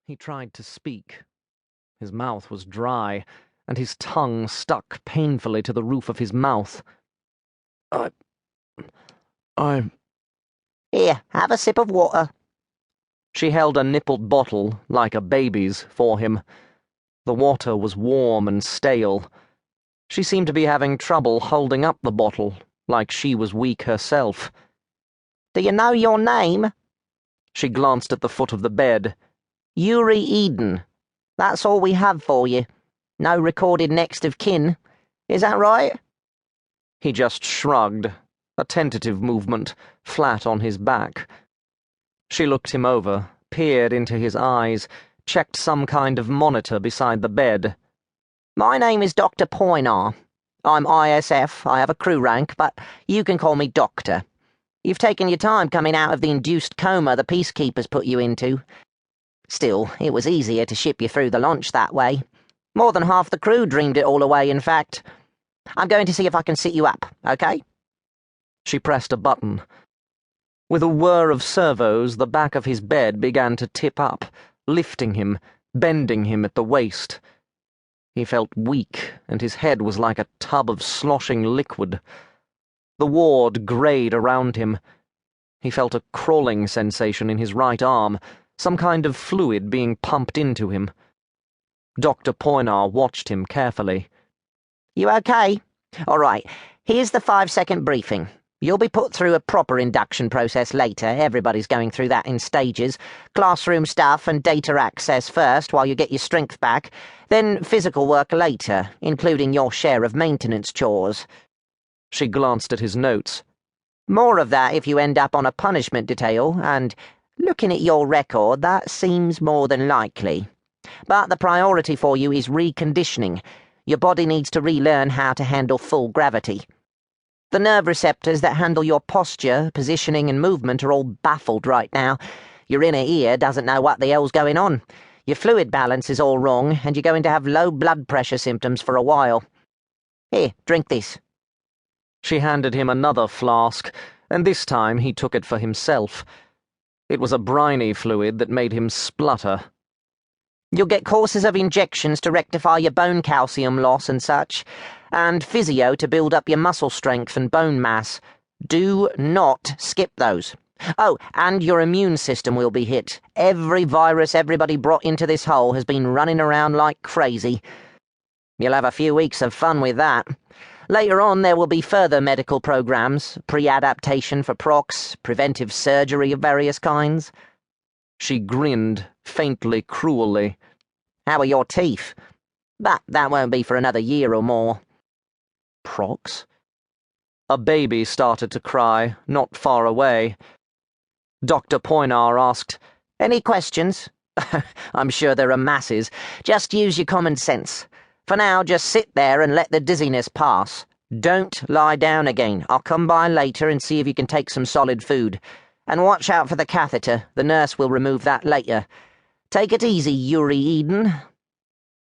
He tried to speak. His mouth was dry, and his tongue stuck painfully to the roof of his mouth. I... Here, have a sip of water. She held a nippled bottle, like a baby's, for him. The water was warm and stale. She seemed to be having trouble holding up the bottle, like she was weak herself. Do you know your name? She glanced at the foot of the bed. Yuri Eden. That's all we have for you. No recorded next of kin. Is that right? He just shrugged, a tentative movement, flat on his back. She looked him over, peered into his eyes, checked some kind of monitor beside the bed. My name is Dr. Poinar. I'm ISF, I have a crew rank, but you can call me Doctor. You've taken your time coming out of the induced coma the peacekeepers put you into. Still, it was easier to ship you through the launch that way. More than half the crew dreamed it all away, in fact. I'm going to see if I can sit you up, okay? She pressed a button. With a whir of servos, the back of his bed began to tip up, lifting him, bending him at the waist. He felt weak, and his head was like a tub of sloshing liquid. The ward greyed around him. He felt a crawling sensation in his right arm, some kind of fluid being pumped into him. Dr. Poinar watched him carefully. You okay? All right, here's the 5-second briefing. You'll be put through a proper induction process later. Everybody's going through that in stages. Classroom stuff and data access first while you get your strength back. Then physical work later, including your share of maintenance chores. She glanced at his notes. More of that if you end up on a punishment detail, and looking at your record, that seems more than likely. But the priority for you is reconditioning. Your body needs to relearn how to handle full gravity. The nerve receptors that handle your posture, positioning, and movement are all baffled right now. Your inner ear doesn't know what the hell's going on. Your fluid balance is all wrong, and you're going to have low blood pressure symptoms for a while. Here, drink this. She handed him another flask, and this time he took it for himself. It was a briny fluid that made him splutter. You'll get courses of injections to rectify your bone calcium loss and such, and physio to build up your muscle strength and bone mass. Do not skip those. Oh, and your immune system will be hit. Every virus everybody brought into this hole has been running around like crazy. You'll have a few weeks of fun with that. Later on, there will be further medical programs, pre-adaptation for prox, preventive surgery of various kinds. She grinned, faintly cruelly. How are your teeth? But that won't be for another year or more. Prox? A baby started to cry, not far away. Dr. Poinar asked, Any questions? I'm sure there are masses. Just use your common sense. For now, just sit there and let the dizziness pass. Don't lie down again. I'll come by later and see if you can take some solid food. And watch out for the catheter. The nurse will remove that later. Take it easy, Yuri Eden.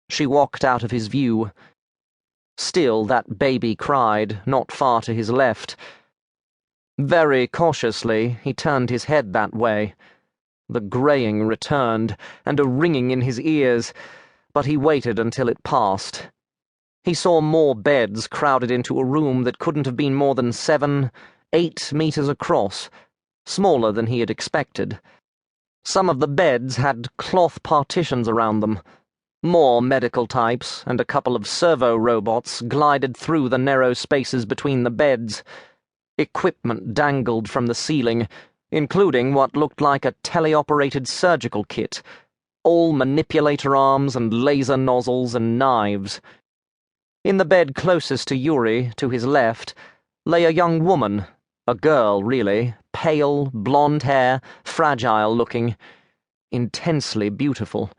She walked out of his view. Still, that baby cried, not far to his left. Very cautiously, he turned his head that way. The greying returned, and a ringing in his ears, but he waited until it passed. He saw more beds crowded into a room that couldn't have been more than 7, 8 meters across, smaller than he had expected. Some of the beds had cloth partitions around them. More medical types and a couple of servo robots glided through the narrow spaces between the beds. Equipment dangled from the ceiling, including what looked like a teleoperated surgical kit, all manipulator arms and laser nozzles and knives. In the bed closest to Yuri, to his left, lay a young woman, a girl, really, pale, blonde hair, fragile-looking, intensely beautiful.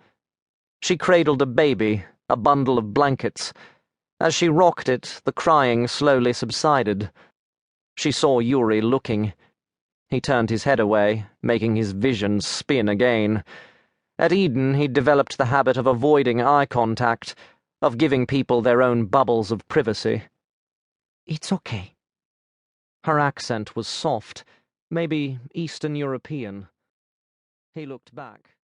She cradled a baby, a bundle of blankets. As she rocked it, the crying slowly subsided. She saw Yuri looking. He turned his head away, making his vision spin again. At Eden, he'd developed the habit of avoiding eye contact, of giving people their own bubbles of privacy. It's okay. Her accent was soft, maybe Eastern European. He looked back.